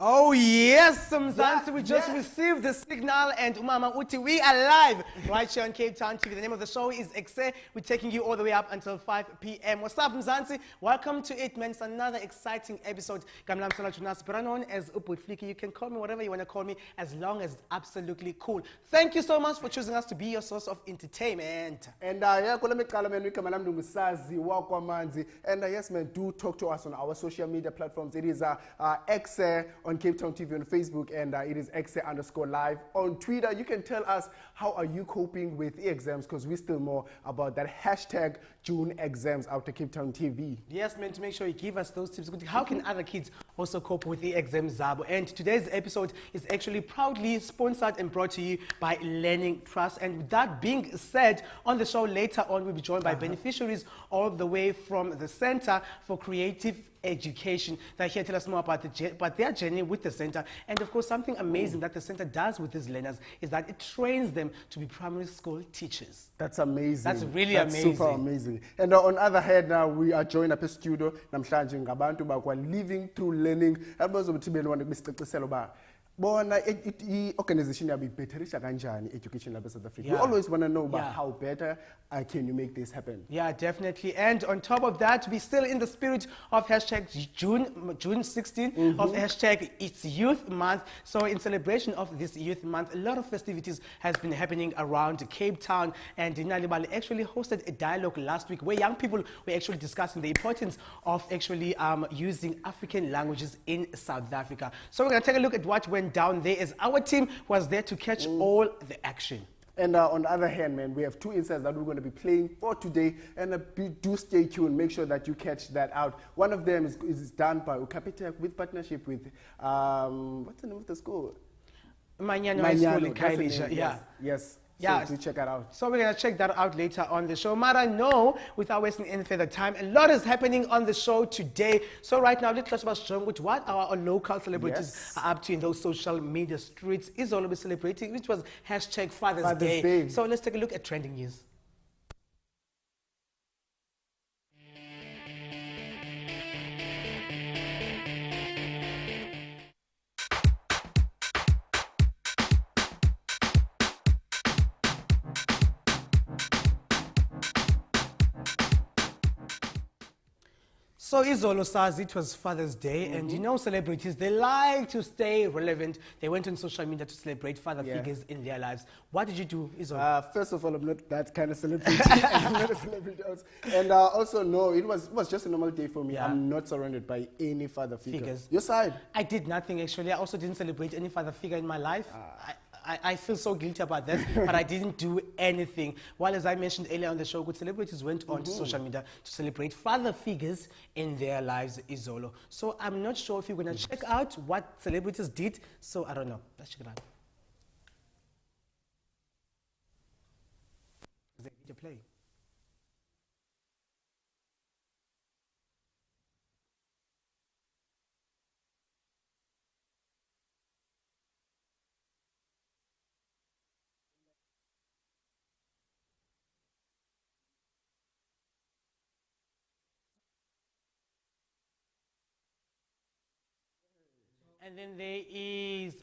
Oh yes, Mzansi, we just received the signal and Umama Uti, we are live right here on Cape Town TV. The name of the show is Exe. We're taking you all the way up until 5 p.m. What's up, Mzansi? Welcome to it, man. It's another exciting episode. Kamlam Salatunas, better known as Uput Fliki. You can call me whatever you want to call me as long as it's absolutely cool. Thank you so much for choosing us to be your source of entertainment. And yes, man, do talk to us on our social media platforms. It is Exe on Cape Town TV on Facebook, and it is Exe_live on Twitter. You can tell us how are you coping with e-exams, because we still more about that hashtag June exams out to Cape Town TV. Yes, man, to make sure you give us those tips. How can other kids also cope with the exams, Zabo? And today's episode is actually proudly sponsored and brought to you by Learning Trust. And with that being said, on the show later on, we'll be joined by beneficiaries all the way from the Center for Creative Education. They're here to tell us more about their journey with the center. And of course, something amazing that the center does with these learners is that it trains them to be primary school teachers. That's amazing. That's really amazing. Super amazing. And on the other hand, now we are joined up in studio. Namhlanje ngabantu bakwa living through learning. Bona i-organization yabo ibhetherisha kanjani education lapha eSouth Africa. We always want to know about how better can you make this happen. Yeah, definitely. And on top of that, we're still in the spirit of hashtag June 16 of hashtag It's Youth Month. So in celebration of this Youth Month, a lot of festivities has been happening around Cape Town, and Nalibali actually hosted a dialogue last week where young people were actually discussing the importance of actually using African languages in South Africa. So we're going to take a look at what went down there, as our team was there to catch all the action. And on the other hand, man, we have two insights that we're going to be playing for today, and do stay tuned. Make sure that you catch that out. One of them is done by Ukapitec with partnership with what's the name of the school? Manyano High School in Khayelitsha. Yes. Yeah, so check that out. So we're going to check that out later on the show. Mara, no, without wasting any further time, a lot is happening on the show today. So right now, let's talk about what our local celebrities are up to in those social media streets. Is all be celebrating, which was hashtag Father's Day. So let's take a look at trending news. So Izolo says it was Father's Day, and you know celebrities, they like to stay relevant. They went on social media to celebrate father figures in their lives. What did you do, Izolo? First of all, I'm not that kind of celebrity. I'm not a celebrity. And also, no, it was just a normal day for me. Yeah. I'm not surrounded by any father figures. Your side? I did nothing, actually. I also didn't celebrate any father figure in my life. I feel so guilty about that, but I didn't do anything. While, as I mentioned earlier on the show, good celebrities went on to social media to celebrate father figures in their lives, Izolo. So I'm not sure if you're going to check out what celebrities did. So I don't know. Let's check it out. Is there a video play? And then there is,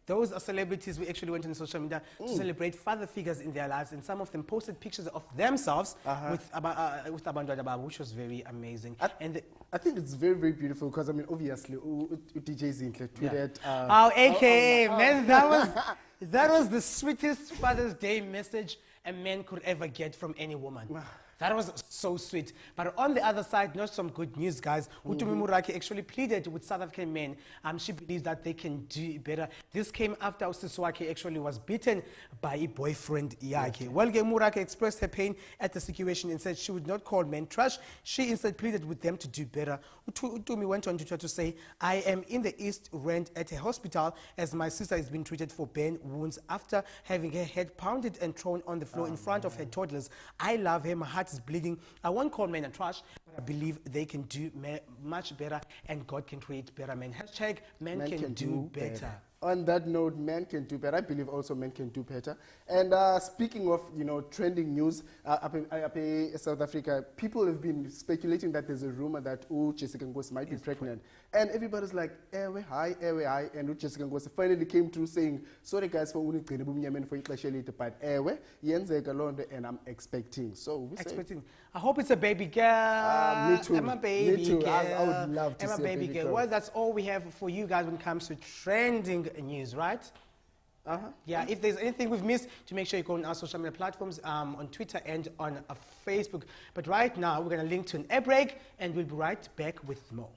those are celebrities who actually went on social media to celebrate father figures in their lives, and some of them posted pictures of themselves with Abantu Adababu, which was very amazing. I think it's very, very beautiful because, I mean, obviously, DJ Zinhle tweeted... AKA, man, that was the sweetest Father's Day message a man could ever get from any woman. That was so sweet. But on the other side, not some good news, guys. Utumi Muraki actually pleaded with South African men. She believes that they can do better. This came after Usiswaki actually was beaten by a boyfriend, Yaki. Well, Muraki expressed her pain at the situation and said she would not call men trash. She instead pleaded with them to do better. Utumi went on to try to say, I am in the East Rand at a hospital as my sister is being treated for burn wounds after having her head pounded and thrown on the floor in front of her toddlers. I love her. My heart is bleeding. I won't call men a trash, but I believe they can do much better, and God can create better men. Hashtag men can do better. On that note, men can do better. I believe also men can do better. And speaking of, trending news, up in South Africa, people have been speculating that there's a rumor that Jessica Nkosi might be pregnant. And everybody's like, ewe, hi. And Jessica Nkosi finally came through saying, sorry guys for unigcine ubumnyameni for ixesha elide, but ewe, yenzeka loo nto and I'm expecting. So we Expecting. I hope it's a baby girl. Me too. I'm a baby Me too. girl. I would love to I'm see a baby girl. Well, that's all we have for you guys when it comes to trending news, right? Yeah, if there's anything we've missed, to make sure you go on our social media platforms, on Twitter and on Facebook. But right now, we're going to link to an air break, and we'll be right back with more.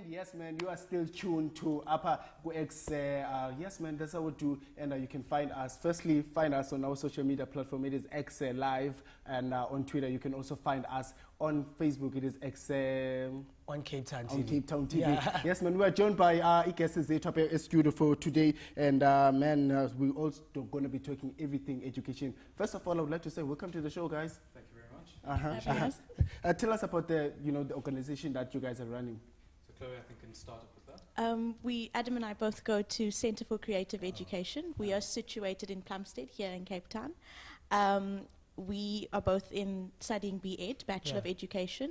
Yes, man, you are still tuned to Upper X. Yes, man, that's how we do. And you can find us. Firstly, find us on our social media platform. It is X Live. And on Twitter, you can also find us on Facebook. It is X. On Cape Town TV. On Cape Town TV. Yeah. Yes, man, we are joined by Ikese Zetape studio for today. And, we're also going to be talking everything education. First of all, I would like to say welcome to the show, guys. Thank you very much. Tell us about the organization that you guys are running. Chloe, I think, can start up with that. Adam and I both go to Centre for Creative Education. We are situated in Plumstead, here in Cape Town. We are both studying B.Ed, Bachelor of Education,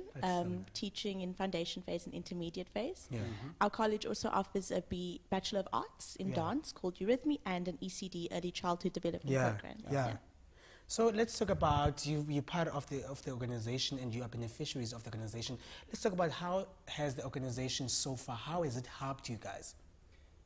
teaching in foundation phase and intermediate phase. Yeah. Our college also offers a Bachelor of Arts in dance called Eurythmy, and an ECD, Early Childhood Development Program. Yeah. So let's talk about you're part of the organization and you are beneficiaries of the organization. Let's talk about how has the organization so far, how has it helped you guys?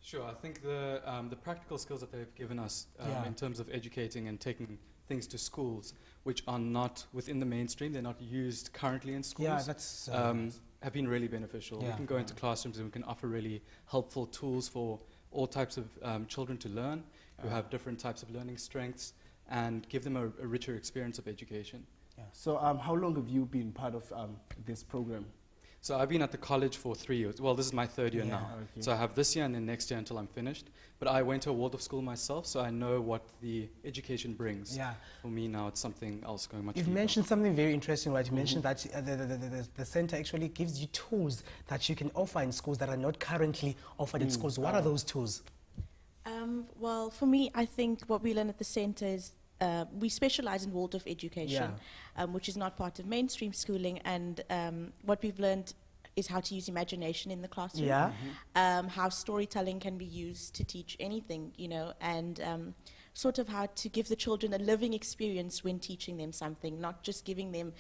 Sure, I think the practical skills that they've given us in terms of educating and taking things to schools, which are not within the mainstream, they're not used currently in schools, Yeah, that's have been really beneficial. Yeah. We can go into classrooms and we can offer really helpful tools for all types of children to learn, who have different types of learning strengths, and give them a richer experience of education. Yeah. So how long have you been part of this program? So I've been at the college for 3 years. Well, this is my third year now. Okay. So I have this year and then next year until I'm finished. But I went to a Waldorf school myself, so I know what the education brings. Yeah. For me now, it's something else going much You've deeper. mentioned something very interesting, right? You mentioned that the center actually gives you tools that you can offer in schools that are not currently offered in schools. What are those tools? Well, for me, I think what we learn at the centre is we specialize in Waldorf education, which is not part of mainstream schooling, and what we've learned is how to use imagination in the classroom, how storytelling can be used to teach anything, and sort of how to give the children a living experience when teaching them something, not just giving them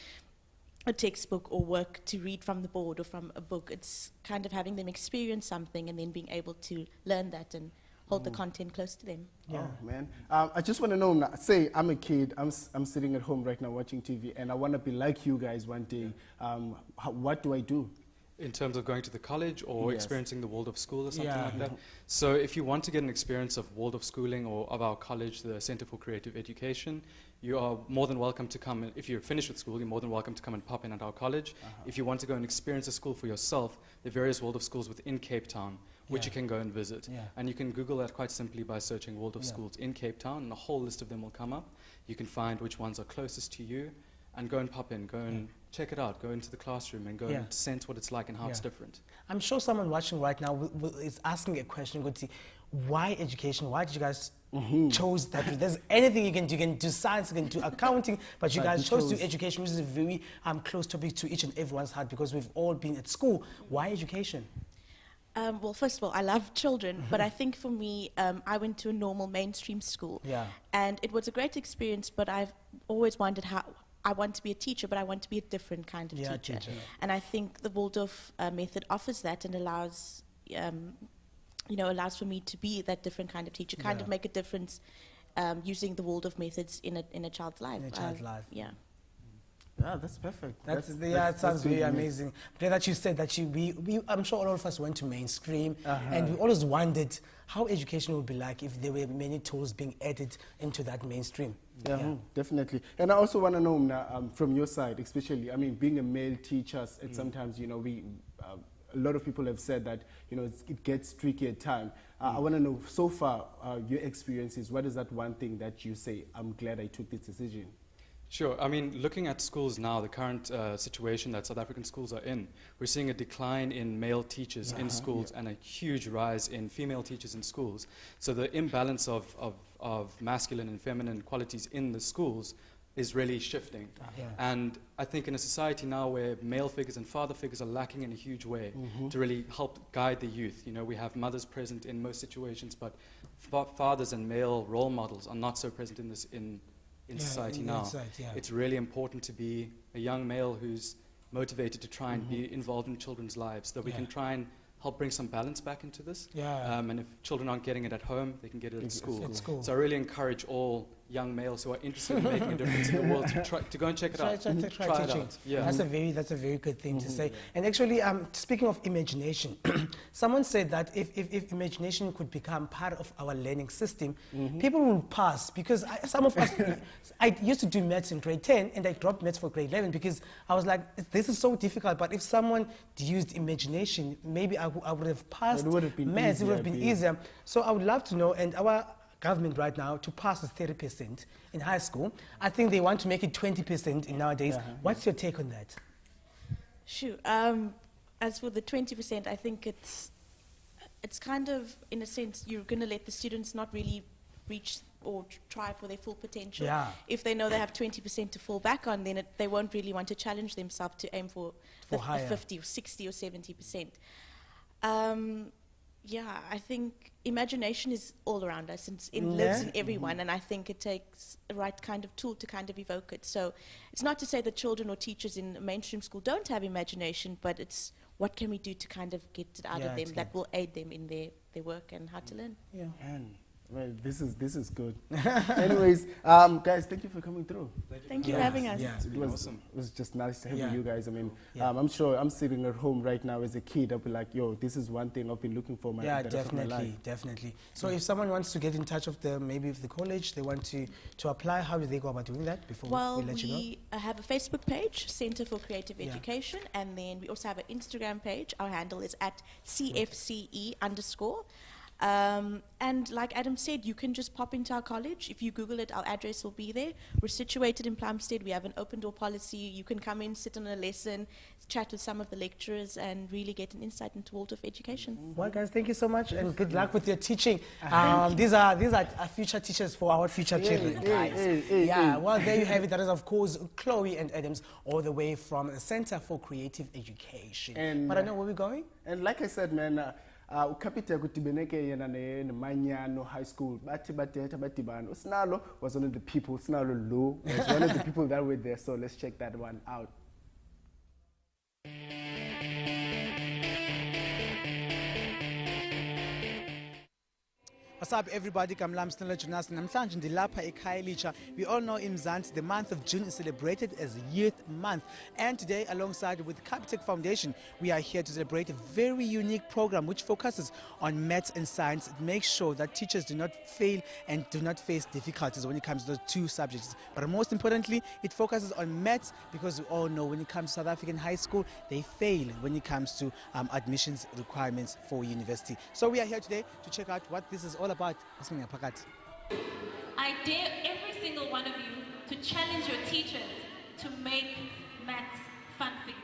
a textbook or work to read from the board or from a book. It's kind of having them experience something and then being able to learn that and hold the content close to them. Yeah. Oh, man. I just want to know, now, say I'm a kid, I'm sitting at home right now watching TV, and I want to be like you guys one day. What do I do? In terms of going to the college or Yes. experiencing the Waldorf school or something Yeah. like that. So if you want to get an experience of Waldorf schooling or of our college, the Centre for Creative Education, you are more than welcome to come. If you're finished with school, you're more than welcome to come and pop in at our college. If you want to go and experience a school for yourself, there are various Waldorf schools within Cape Town, which you can go and visit. Yeah. And you can Google that quite simply by searching Waldorf schools in Cape Town, and a whole list of them will come up. You can find which ones are closest to you, and go and pop in, go and check it out, go into the classroom and go and sense what it's like and how it's different. I'm sure someone watching right now is asking a question, why education? Why did you guys chose that? If there's anything you can do science, you can do accounting, but you guys chose to do education, which is a very close topic to each and everyone's heart because we've all been at school. Why education? Well, first of all, I love children, but I think for me, I went to a normal mainstream school. Yeah. And it was a great experience, but I've always wondered how I want to be a teacher, but I want to be a different kind of teacher. And I think the Waldorf method offers that and allows, allows for me to be that different kind of teacher, kind of make a difference using the Waldorf methods in a child's life. In a child's life. Yeah. Yeah, that's perfect. It sounds really amazing. But that you said that I'm sure all of us went to mainstream, and we always wondered how education would be like if there were many tools being added into that mainstream. Yeah, definitely. And I also want to know from your side, especially, being a male teacher, sometimes, a lot of people have said that, it gets tricky at times. I want to know, so far, your experiences, what is that one thing that you say, I'm glad I took this decision? Sure. I mean, looking at schools now, the current situation that South African schools are in, we're seeing a decline in male teachers in schools and a huge rise in female teachers in schools. So the imbalance of masculine and feminine qualities in the schools is really shifting. And I think in a society now where male figures and father figures are lacking in a huge way to really help guide the youth. You know, we have mothers present in most situations, but fathers and male role models are not so present in this in society now. It's really important to be a young male who's motivated to try and be involved in children's lives, so that we can try and help bring some balance back into this. And if children aren't getting it at home, they can get it at school. So I really encourage all young males who are interested in making a difference in the world to go and check it out. Try it out. Yeah. That's a very good thing to say. And actually, speaking of imagination, someone said that if imagination could become part of our learning system, people will pass, because some of us, I used to do maths in grade 10 and I dropped maths for grade 11 because I was like, this is so difficult, but if someone used imagination, maybe I would have passed maths. It would have been easier. So I would love to know, and our government right now, to pass is 30% in high school. I think they want to make it 20% in nowadays. What's your take on that? Sure. As for the 20%, I think it's kind of, in a sense, you're going to let the students not really reach or try for their full potential. If they know they have 20% to fall back on, then they won't really want to challenge themselves to aim for the 50 or 60 or 70%. I think imagination is all around us and it lives in everyone, and I think it takes the right kind of tool to kind of evoke it. So it's not to say that children or teachers in mainstream school don't have imagination, but it's what can we do to kind of get it out of them that will aid them in their work and how to learn. Well, this is good. Anyways, guys, thank you for coming through. Thank you for having us. It was awesome. It was just nice having you guys. I mean, I'm sure I'm sitting at home right now as a kid. I'll be like, yo, this is one thing I've been looking for my definitely. So if someone wants to get in touch with maybe with the college, they want to apply, how do they go about doing that before we let you know? We have a Facebook page, Center for Creative Education, and then we also have an Instagram page. Our handle is at CFCE_. And like Adam said, you can just pop into our college. If you Google it, our address will be there. We're situated in Plumstead. We have an open door policy. You can come in, sit on a lesson, chat with some of the lecturers, and really get an insight into Waldorf education. Well, guys, thank you so much, and good luck with your teaching. These are our future teachers for our future children, guys. Well, there you have it. That is, of course, Chloe and Adams, all the way from the Center for Creative Education. But I know where we're going. And like I said, man, ukapita kutibeneke yena Manyano High School batibano Snalo was one of the people. Snalo Low was one of the people that were there, so let's check that one out. What's up, everybody? Kamlam Stella Jonas. Namhlanje ndilapha eKhayelitsha. We all know in Mzansi, the month of June is celebrated as Youth Month. And today, alongside with Capitec Foundation, we are here to celebrate a very unique program which focuses on maths and science. It makes sure that teachers do not fail and do not face difficulties when it comes to those two subjects. But most importantly, it focuses on maths, because we all know when it comes to South African high school, they fail when it comes to admissions requirements for university. So we are here today to check out what this is all about. I dare every single one of you to challenge your teachers to make maths fun for you.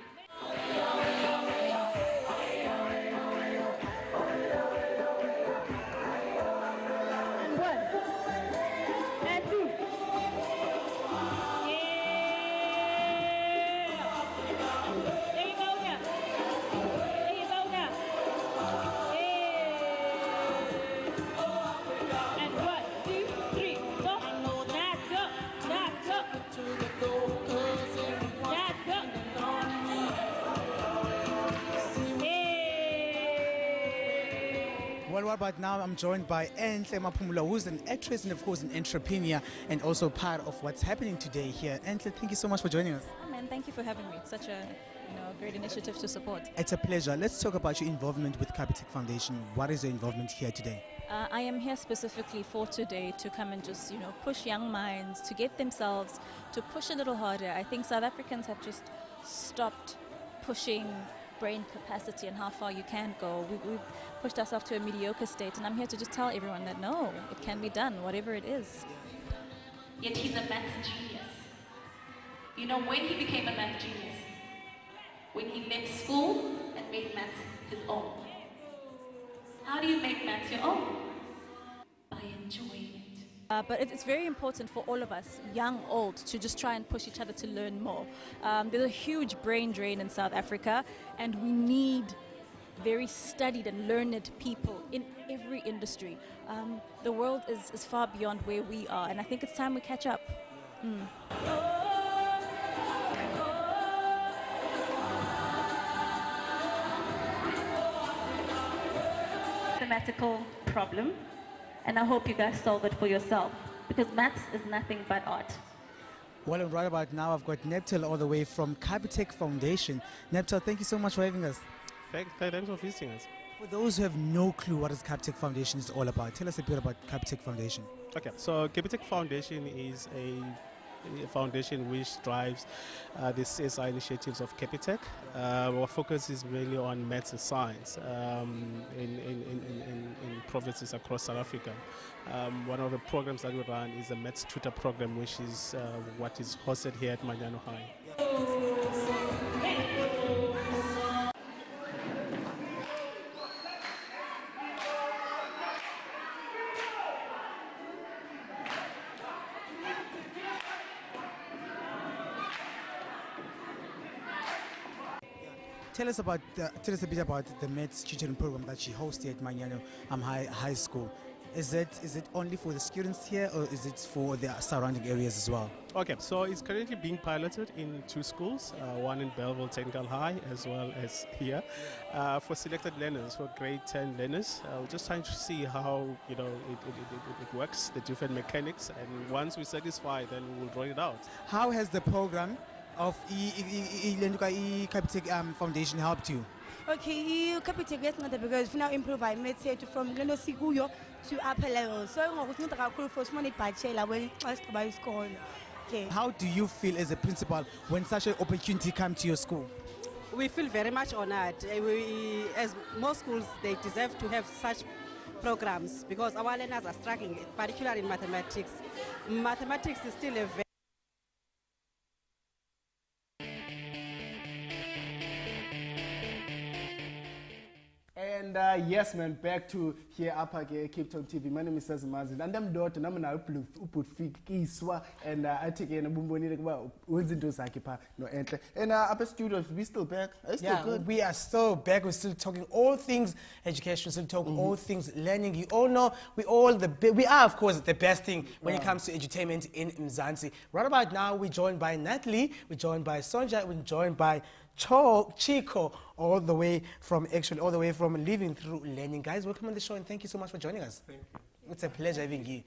Well, what about now? I'm joined by Enhle Maphumulo, who's an actress and, of course, an entrepreneur, and also part of what's happening today here. Enhle, thank you so much for joining us. Oh, man, thank you for having me. It's such a great initiative to support. It's a pleasure. Let's talk about your involvement with Capitec Foundation. What is your involvement here today? I am here specifically for today to come and just, push young minds to get themselves to push a little harder. I think South Africans have just stopped pushing brain capacity and how far you can go. We've pushed ourselves to a mediocre state, and I'm here to just tell everyone that no, it can be done, whatever it is. Yet he's a maths genius. You know when he became a math genius? When he left school and made maths his own. How do you make maths your own? By enjoying it. But it's very important for all of us, young, old, to just try and push each other to learn more. There's a huge brain drain in South Africa, and we need very studied and learned people in every industry. The world is far beyond where we are, and I think it's time we catch up. Mathematical problem, and I hope you guys solve it for yourself, because maths is nothing but art. Well, and right about now, I've got Neptel all the way from Capitec Foundation. Neptel, thank you so much for having us. Thanks for visiting us. For those who have no clue what is Capitec Foundation is all about, tell us a bit about Capitec Foundation. Okay, so Capitec Foundation is a foundation which drives the CSI initiatives of Capitec. Our focus is really on maths and science in provinces across South Africa. One of the programs that we run is a maths tutor program, which is what is hosted here at Manyano High. Tell us a bit about the maths tutoring program that she hosted at Manyano High School. Is it only for the students here, or is it for the surrounding areas as well? Okay, so it's currently being piloted in 2 schools, one in Belleville Technical High as well as here, for selected learners, for grade 10 learners. We're just trying to see how it works, the different mechanics, and once we're satisfied, then we'll roll it out. How has the program of Capitec Foundation helped you? Okay, Capitec because we now improve our maths from Leno Siguyo to upper level. So I'm going to go for small bachelor when I by school. Okay. How do you feel as a principal when such an opportunity comes to your school? We feel very much honored. As most schools, they deserve to have such programs because our learners are struggling, particularly in mathematics. Mathematics is still a very And yes, man, back to here up again, Cape Town TV. My name is Sazimazi. And I'm daughter, I'm an uput fikiswa, and I take in a bumboni wins into Sakipa, no enter. And upper studios, we still back. Still good. We are still back. We're still talking all things education, still talking all things learning. You all know we are, of course, the best thing when it comes to edutainment in Mzansi. Right about now, we're joined by Natalie, we're joined by Sonja, we're joined by Chico, all the way from Living Through Learning. Guys, welcome on the show and thank you so much for joining us. Thank you. It's a pleasure having you.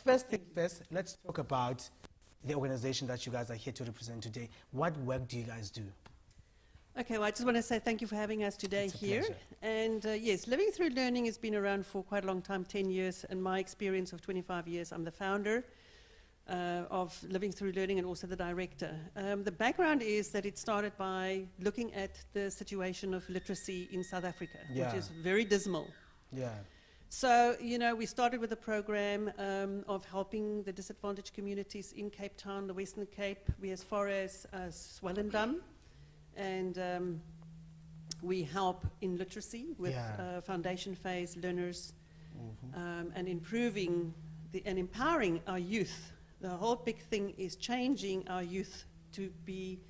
First thing first, let's talk about the organization that you guys are here to represent today. What work do you guys do? Okay, well, I just want to say thank you for having us today here. Pleasure. And yes, Living Through Learning has been around for quite a long time, 10 years, and my experience of 25 years, I'm the founder of Living Through Learning and also the director. The background is that it started by looking at the situation of literacy in South Africa, which is very dismal. Yeah. So, we started with a program of helping the disadvantaged communities in Cape Town, the Western Cape. We as far as Swellendam, and we help in literacy with foundation phase learners and improving and empowering our youth. The whole big thing is changing our youth to be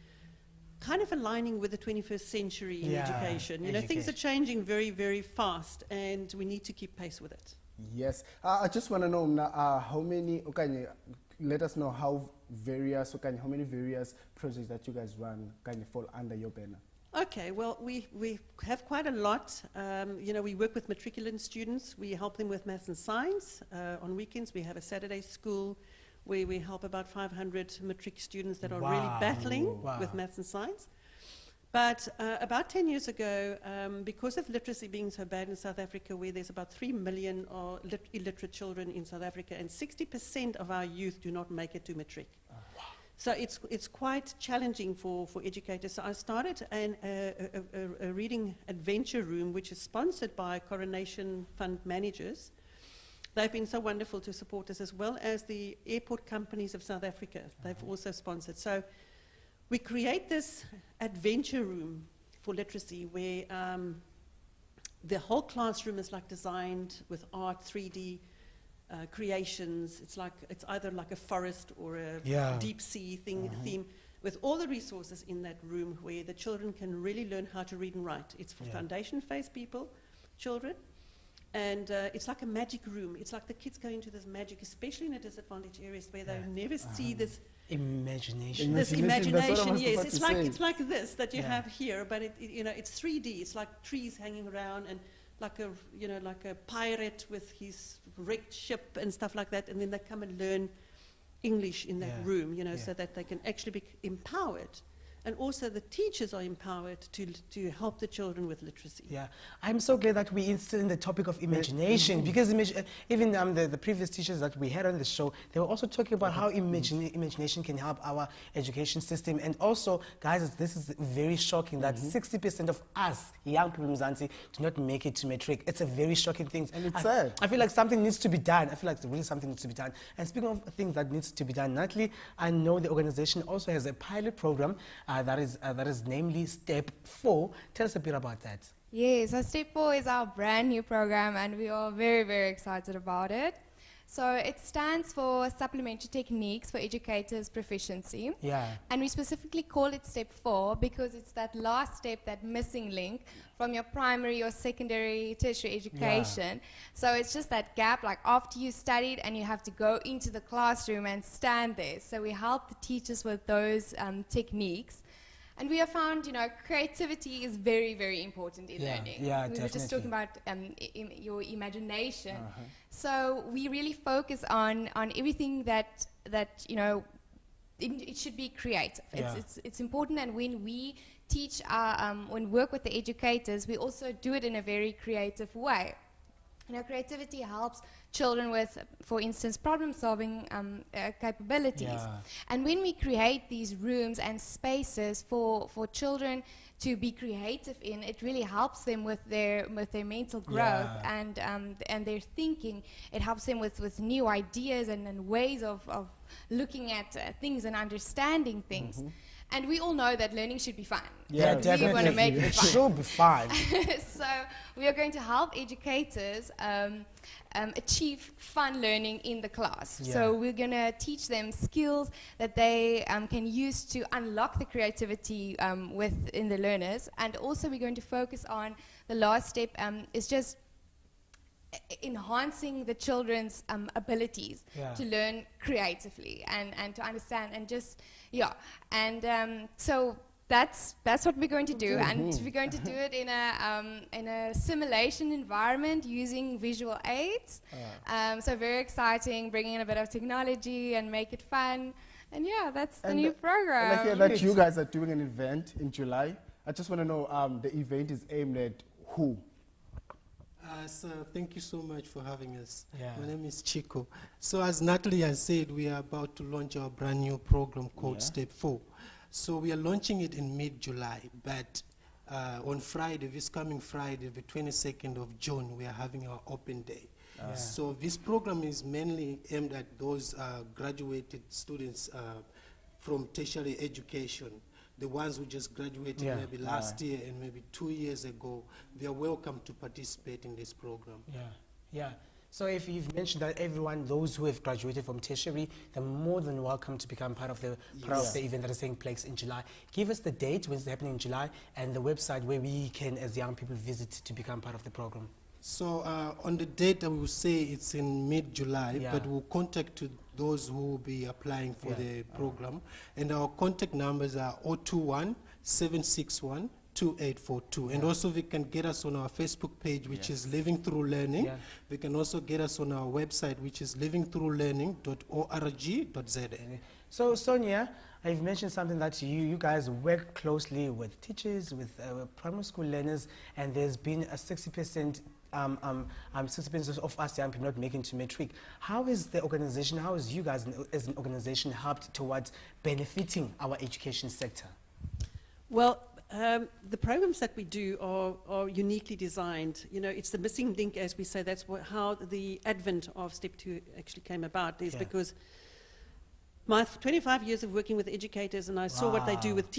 kind of aligning with the 21st century in education. Things are changing very, very fast, and we need to keep pace with it. Yes. I just want to know how many, let us know how many various projects that you guys run fall under your banner. Okay, well, we have quite a lot. We work with matriculant students. We help them with maths and science. On weekends, we have a Saturday school where we help about 500 matric students that are really battling with maths and science. But about 10 years ago, because of literacy being so bad in South Africa, where there's about 3 million illiterate children in South Africa, and 60% of our youth do not make it to matric. So it's quite challenging for educators. So I started a reading adventure room, which is sponsored by Coronation Fund managers. They've been so wonderful to support us, as well as the airport companies of South Africa. They've also sponsored. So we create this adventure room for literacy where the whole classroom is like designed with art, 3D creations. It's either like a forest or a deep sea theme, with all the resources in that room where the children can really learn how to read and write. It's for foundation phase children. And it's like a magic room. It's like the kids go into this magic, especially in the disadvantaged areas where they never see this imagination. This Imagination, that's what I imagination, was yes. about It's to like say. it's like this that you have here, but it's 3D. It's like trees hanging around and like a pirate with his wrecked ship and stuff like that. And then they come and learn English in that room, so that they can actually be empowered. And also the teachers are empowered to help the children with literacy. Yeah, I'm so glad that we instill in the topic of imagination, because even the previous teachers that we had on the show, they were also talking about how imagination can help our education system. And also, guys, this is very shocking that 60% of us, young people in Mzansi, do not make it to matric. It's a very shocking thing. And it's sad. I feel like something needs to be done. I feel like really something needs to be done. And speaking of things that needs to be done, Natalie, I know the organization also has a pilot program that is namely Step 4. Tell us a bit about that. Yes, so Step 4 is our brand new program and we are very, very excited about it. So it stands for Supplementary Techniques for Educators Proficiency. Yeah. And we specifically call it Step 4 because it's that last step, that missing link from your primary or secondary, tertiary education. So it's just that gap, like after you studied and you have to go into the classroom and stand there. So we help the teachers with those techniques. And we have found, creativity is very, very important in learning. Yeah, we were just talking about your imagination. So we really focus on everything that it should be creative. It's important, and when we teach when we work with the educators, we also do it in a very creative way. Creativity helps children with, for instance, problem-solving capabilities. And when we create these rooms and spaces for children to be creative in, it really helps them with their mental growth and their thinking. It helps them with new ideas and ways of looking at things and understanding things. And we all know that learning should be fun. Yeah, definitely. We want to make it fun. It should be fun. So we are going to help educators achieve fun learning in the class. So we're going to teach them skills that they can use to unlock the creativity within the learners. And also we're going to focus on the last step is just enhancing the children's abilities to learn creatively and to understand and just so that's what we're going to do, and we're going to do it in a simulation environment using visual aids. So very exciting, bringing in a bit of technology and make it fun. And that's the new program. And I hear that you guys are doing an event in July. I just want to know, the event is aimed at who? So thank you so much for having us. My name is Chico. So as Natalie has said, we are about to launch our brand new program called Step 4. So we are launching it in mid-July, but on Friday, this coming Friday, the 22nd of June, we are having our open day. So this program is mainly aimed at those graduated students from tertiary education. The ones who just graduated maybe last year and maybe 2 years ago, they are welcome to participate in this program. So if you've mentioned that everyone, those who have graduated from tertiary, they're more than welcome to become part of the event that is taking place in July. Give us the date when it's happening in July and the website where we can, as young people, visit to become part of the program. So on the date, I will say it's in mid-July, but we'll contact to those who will be applying for the program. And our contact numbers are 021-761-2842. And also they can get us on our Facebook page, which is Living Through Learning. They can also get us on our website, which is livingthroughlearning.org.za. So Sonia, I've mentioned something that you guys work closely with teachers, with primary school learners, and there's been a 60% participants of us young people not making to matric. How is the organization, how is you guys as an organization helped towards benefiting our education sector? Well, the programs that we do are uniquely designed. You know, it's the missing link, as we say. That's how the advent of Step 2 actually came about, is because my 25 years of working with educators, and I saw what they do with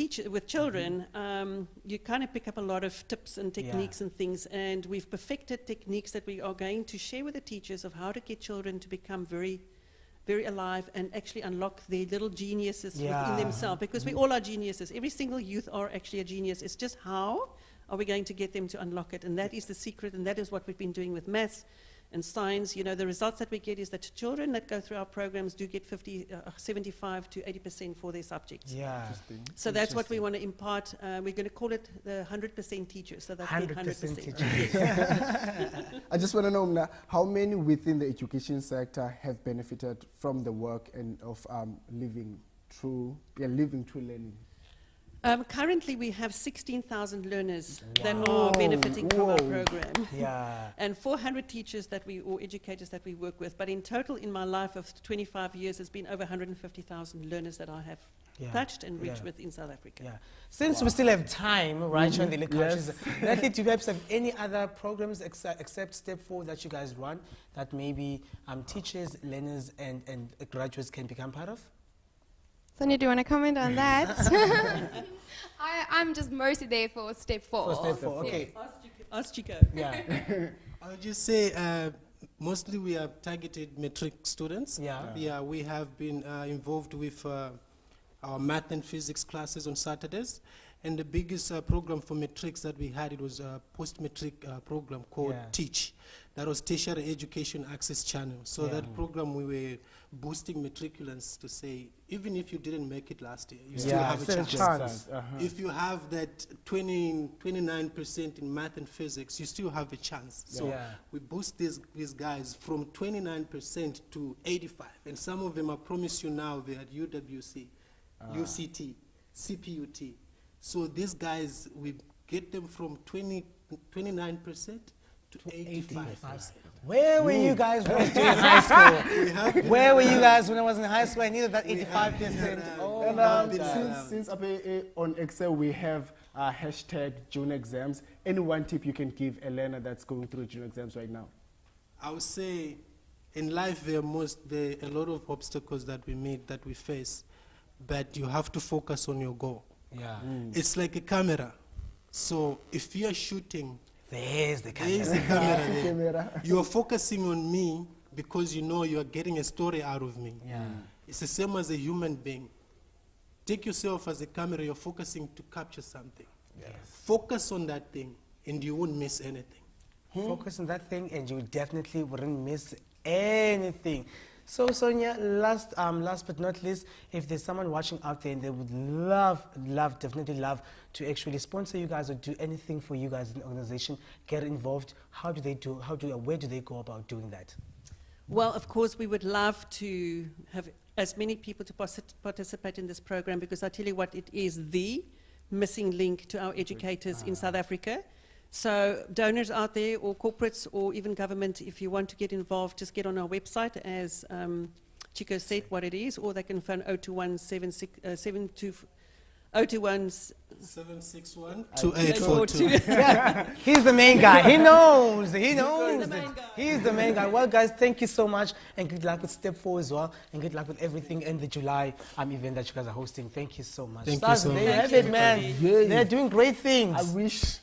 children, you kind of pick up a lot of tips and techniques and things, and we've perfected techniques that we are going to share with the teachers of how to get children to become very, very alive and actually unlock their little geniuses within themselves, because we all are geniuses. Every single youth are actually a genius. It's just how are we going to get them to unlock it, and that is the secret, and that is what we've been doing with maths and science. You know, the results that we get is that children that go through our programs do get 75 to 80% for their subjects. Yeah. So that's what we want to impart. We're going to call it the 100% teachers. So that's 100% teachers. I just want to know now, how many within the education sector have benefited from the work and of living through learning? Currently, we have 16,000 learners that are benefiting from our program, and 400 teachers or educators that we work with. But in total, in my life of 25 years, it's been over 150,000 learners that I have touched and reached with in South Africa. Yeah. Since we still have time, right, showing the coaches, Natalie, do you perhaps have any other programs except Step 4 that you guys run that maybe teachers, learners, and graduates can become part of? Sonia, do you want to comment on that? I'm just mostly there for Step 4. For Step 4, okay. Ask Chico. Yeah. I'll just say, mostly we have targeted matric students. Yeah, we have been involved with our math and physics classes on Saturdays. And the biggest program for matrics that we had, it was a post-matric program called TEACH. That was Tertiary Education Access Channel. So that program, we were boosting matriculants to say, even if you didn't make it last year, you still have a chance. If you have that 29% in math and physics, you still have a chance. So we boost these guys from 29% to 85. And some of them, I promise you now, they're at UWC, UCT, CPUT. So these guys, we get them from 29% to 85%. Where were you guys when I was doing high school? Where were you guys when I was in high school? I needed that 85%. Since on Excel we have hashtag June exams, any one tip you can give a learner that's going through June exams right now? I would say in life there are a lot of obstacles that we meet, that we face, but you have to focus on your goal. It's like a camera. So if you are shooting, there's the camera. There's the camera there. You are focusing on me because you know you are getting a story out of me. It's the same as a human being. Take yourself as a camera, you're focusing to capture something. Focus on that thing and you won't miss anything. Focus on that thing and you definitely wouldn't miss anything. So Sonia, last but not least, if there's someone watching out there and they would definitely love to actually sponsor you guys or do anything for you guys in the organization, get involved, where do they go about doing that? Well, of course, we would love to have as many people to participate in this program, because I tell you what, it is the missing link to our educators in South Africa. So donors out there, or corporates, or even government, if you want to get involved, just get on our website, as Chico said what it is, or they can phone 021 761 2842. He's the main guy. He knows. He's the main guy. Well, guys, thank you so much, and good luck with Step 4 as well, and good luck with everything in the July event that you guys are hosting. Thank you so much. Thank you so much. There you have it, man. They're doing great things. I wish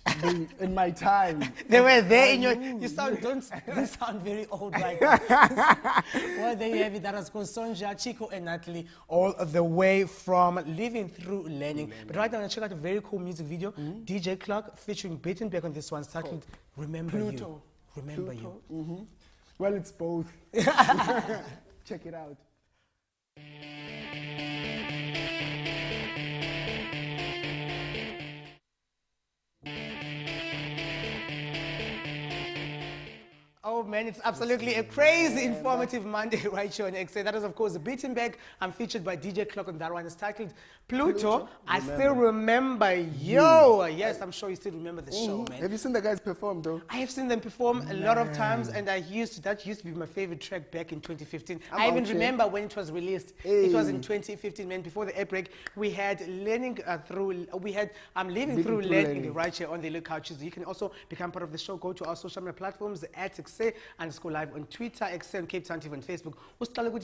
in my time they were there in your. You don't sound very old like that. Well, there you have it. That was Sonja, Chico, and Natalie, all the way from Living Through Learning. But right now, I'm going to check out a very cool music video. DJ Clark featuring Batenberg on this one, titled Remember You. Remember You. Well, it's both. Check it out. Oh man, it's absolutely a crazy informative Monday right here on XA. That is, of course, the Beaten Back. I'm featured by DJ Clock on that one. It's titled Pluto. I still remember yo. Yes, I'm sure you still remember the show, man. Have you seen the guys perform, though? I have seen them perform a lot of times, and that used to be my favorite track back in 2015. I even remember when it was released. It was in 2015, man. Before the outbreak, we had living through learning right here on the Lookout Tuesday. You can also become part of the show. Go to our social media platforms at XA_live on Twitter, XA on Cape Town TV on Facebook.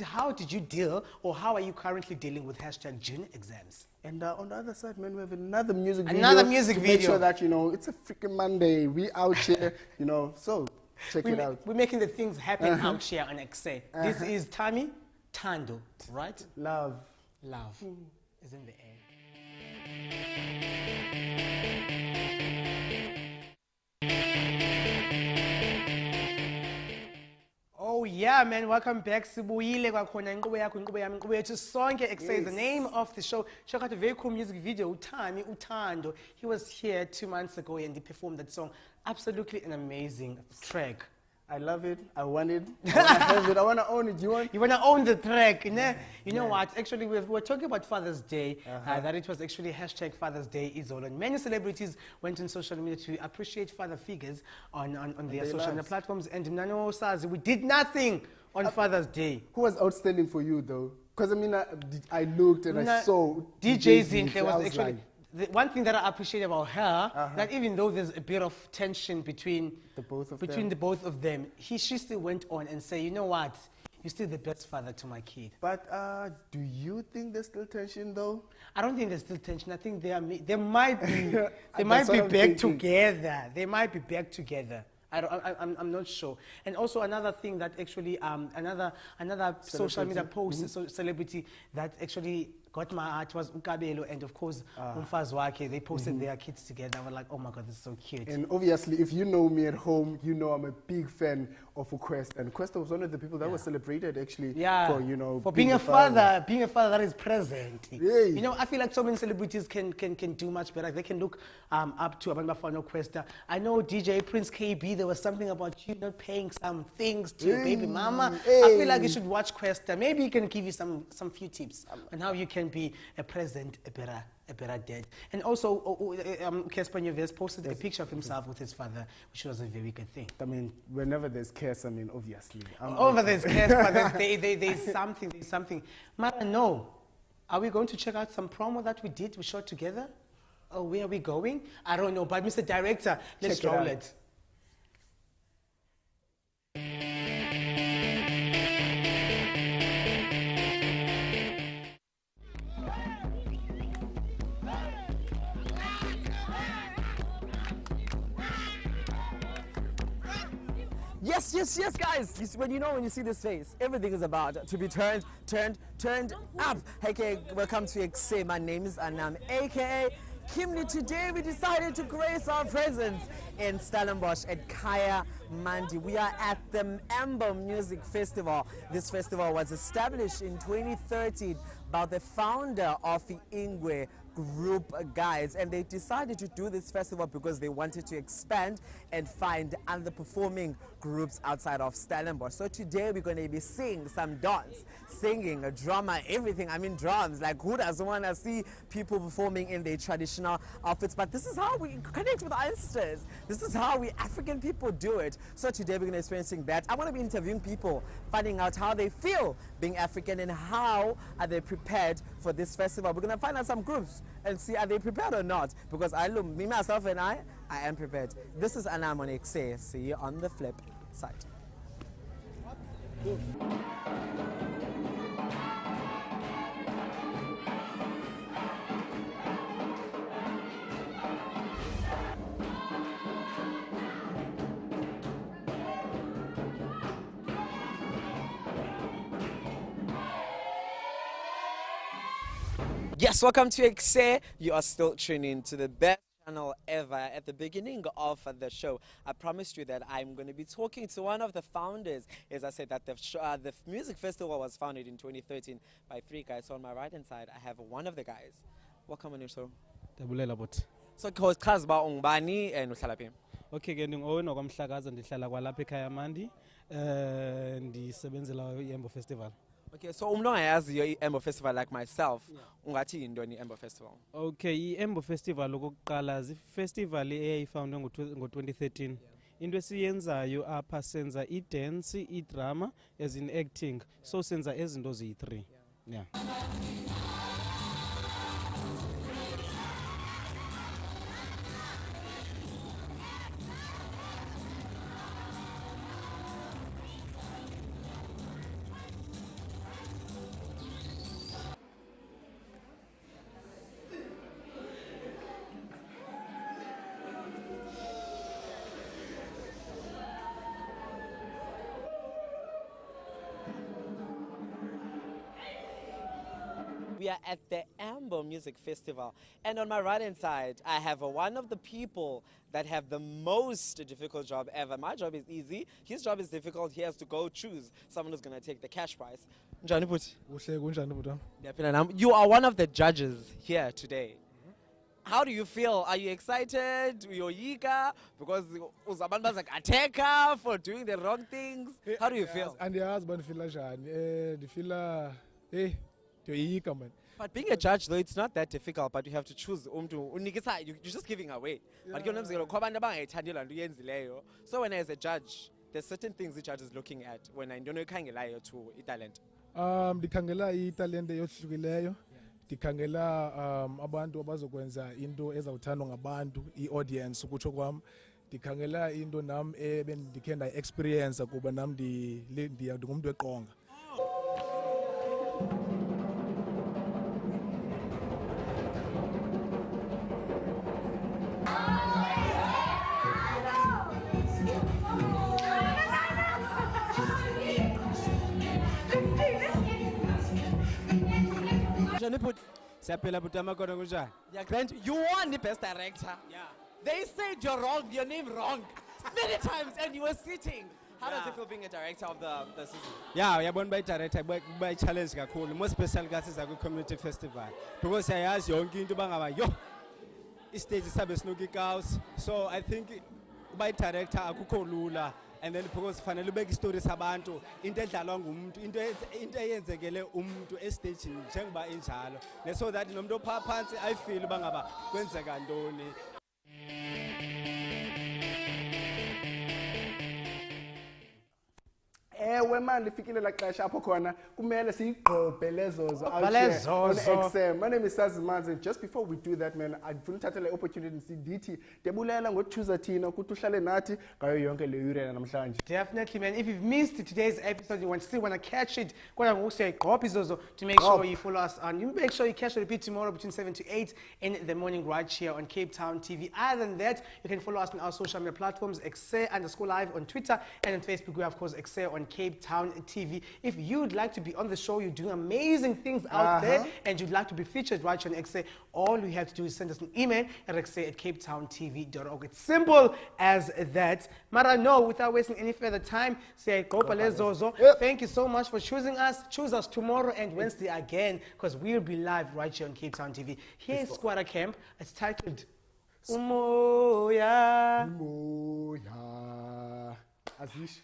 How did you deal, or how are you currently dealing with #June exams? And on the other side, man, we have another music video. Make sure that, it's a freaking Monday. We out here, so check it out. We're making the things happen out here on XA. This is Tami Tando, right? Love is in the air. Oh yeah, man, welcome back. Sibuyile kwakhona inkqubo yakho, inkqubo yami, inkqubo yethu sonke. XA is the name of the show. Check out a very cool music video. Utami Utando. He was here 2 months ago and he performed that song. Absolutely an amazing track. I love it. I want it. I want to have it. I want to own it. You want to own the track. You know what? Actually, we're talking about Father's Day. That it was actually #Father's Day Izolo. And many celebrities went on social media to appreciate father figures on their social media platforms. And Nano says we did nothing on Father's Day. Who was outstanding for you, though? Because, I looked and I saw DJ Zinhle was actually... The one thing that I appreciate about her, that even though there's a bit of tension between the both of them, she still went on and said, you know what, you're still the best father to my kid. But do you think there's still tension, though? I don't think there's still tension. I think they might be back together. They might be back together. I'm not sure. And also another thing that actually another social media post, celebrity that actually got my heart was Ukabelo and of course Umfazi wakhe. They posted their kids together. I was like, oh my God, this is so cute. And obviously, if you know me at home, you know I'm a big fan of Quest. And Quest was one of the people that was celebrated actually for being a father, that is present. I feel like so many celebrities can do much better. They can look up to Abantu Bafana Quest. I know DJ Prince KB, there was something about you not paying some things to your baby mama. I feel like you should watch Questa. Maybe he can give you some few tips on how you can be a present, a better dad. And also, Casper Nyovest posted a picture of himself with his father, which was a very good thing. I mean, whenever there's Cas, obviously. There's Casper, there's something. Mara, no. Are we going to check out some promo that we shot together? Oh, where are we going? I don't know, but Mr. Director, let's roll it. Yes, guys. When you see this face, everything is about to be turned up. Hey, welcome to XA. My name is Anam, aka Kimni. Today we decided to grace our presence in Stellenbosch at Kaya Mandi. We are at the Amber Music Festival. This festival was established in 2013 by the founder of the Ingwe group guys, and they decided to do this festival because they wanted to expand and find underperforming groups outside of Stellenbosch. So today we're going to be seeing some dance, singing, a drama, everything. I mean drums, like who doesn't want to see people performing in their traditional outfits? But this is how we connect with our ancestors. This is how we African people do it. So today we're going to be experiencing that. I want to be interviewing people, finding out how they feel being African and how are they prepared for this festival. We're going to find out some groups and see are they prepared or not, because me, myself and I am prepared. This is Anam on XA. See you on the flip side. Yes, welcome to XA. You are still tuning to the best channel ever. At the beginning of the show, I promised you that I'm going to be talking to one of the founders. As I said, that the music festival was founded in 2013 by 3 guys. So on my right hand side, I have one of the guys. Welcome on your show. So chaza ba ungubani and uhlala phi? Okay, ke ndingowen okwamhlakaza ndihlala kwalapha ekhaya Mandi. ndisebenzela i-Embo Festival. Okay, so umuntu ongayaziyo i-Embo Festival like myself, ungathi yintoni i-Embo Festival? Okay, i-Embo Festival okokuqala zifestival eyayifoundwe ngo-2013. Into esiyenzayo apha senza i-dance, i-drama, as in acting. So senza ezinto ziyi-3. Yeah. We are at the Embo Music Festival, and on my right-hand side, I have one of the people that have the most difficult job ever. My job is easy. His job is difficult. He has to go choose someone who's going to take the cash prize. Njani bhuti? Ndiyaphila nami. You are one of the judges here today. How do you feel? Are you excited? Uyoyika? Because uzabantu bazakateka for doing the wrong things? How do you feel? Andiyazi uba ndifila njani. Ndifila ndiyoyika man. But being a judge, though, it's not that difficult, but you have to choose. You're just giving away. But so when as a judge, there's certain things the judge is looking at when I don't know to talent. Ndikhangela italente yohlukileyo. Ndikhangela abantu abazokwenza into ezawuthandwa ngabantu, i-audience ukutsho kwam. Ndikhangela into nam ebendikhe ndayi-experience kuba nam ndingumuntu weqonga. You won the best director. Yeah. They said you're wrong, your name wrong many times, and you were sitting. How does it feel being a director of the season? Yeah, uyabona by director by challenge kakhulu, more special kasi ku community festival. Because siyayazi yonke into bangaba yo i-stage sabe sinuka ikaws. So I think by director akukho lula. And then because fanele ubeka stories abantu into edlalwa ngumuntu into eyenzekele umuntu e-stage njengoba injalo. So that nomuntu opha phansi I feel bangaba kwenzeka ntoni. Ewe man lifikile la xesha apho khona kumele siyigqobhe lezozo on XM. My name is Sazimanzi, and just before we do that man, ndifuna uthatha le opportunity ndithi ndiyabulela ngothuza thina ukuthi uhlale nathi ngayo yonke le yure namhlanje. Definitely man, if you've missed today's episode, you still want to catch it, kodwa ngokusiyayigqobha izozo to make sure you follow us on. You make sure you catch the repeat tomorrow between 7 to 8 in the morning right here on Cape Town TV. Other than that, you can follow us on our social media platforms, XE_live on Twitter, and on Facebook we have, of course, XE on Cape Town TV. If you'd like to be on the show, you're doing amazing things out there, and you'd like to be featured right here on XE, all you have to do is send us an email at xe@capetowntv.org. It's simple as that. Mara, no, without wasting any further time, say Zozo. Thank you so much for choosing us. Choose us tomorrow and Wednesday again, because we'll be live right here on Cape Town TV. Here is Squatter Camp. It's titled Umoya. Umoya. Azish.